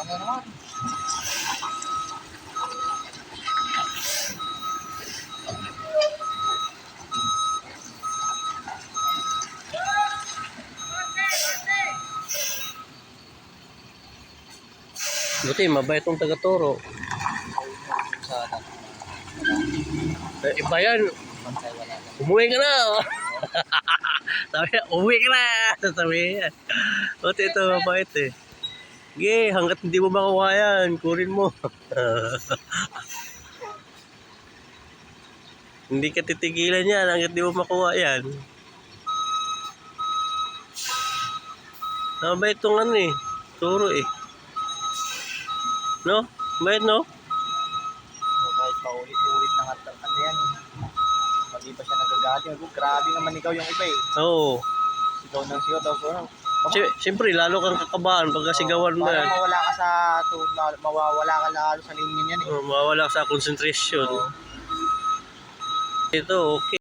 Ano naman? Buti, mabait tong taga-Toro. Sana. Iba yan. Bantay wala na. Umuwi ka na. Sabi niya, umuwi ka na. Sabi niya. Buti ito, mabait eh. Sige, hanggat hindi mo makuha yan, kurin mo. Hindi ka titigilan yan hanggat hindi mo makuha yan. Mabait itong ano eh. Turo eh. No? Mabait no? Kahit paulit-ulit na nga ano yan. Pag iba siya nagagaling. Grabe naman ikaw yung iba eh. Oo. Sigaw ng sigaw. Tapos ano. Siyempre, lalo kang kakabahan pagka sigawan mo yan. Parang mawala ka sa mawawala ka lalo sa linya niyan eh. Mawawala ka sa concentration. Ito, okay.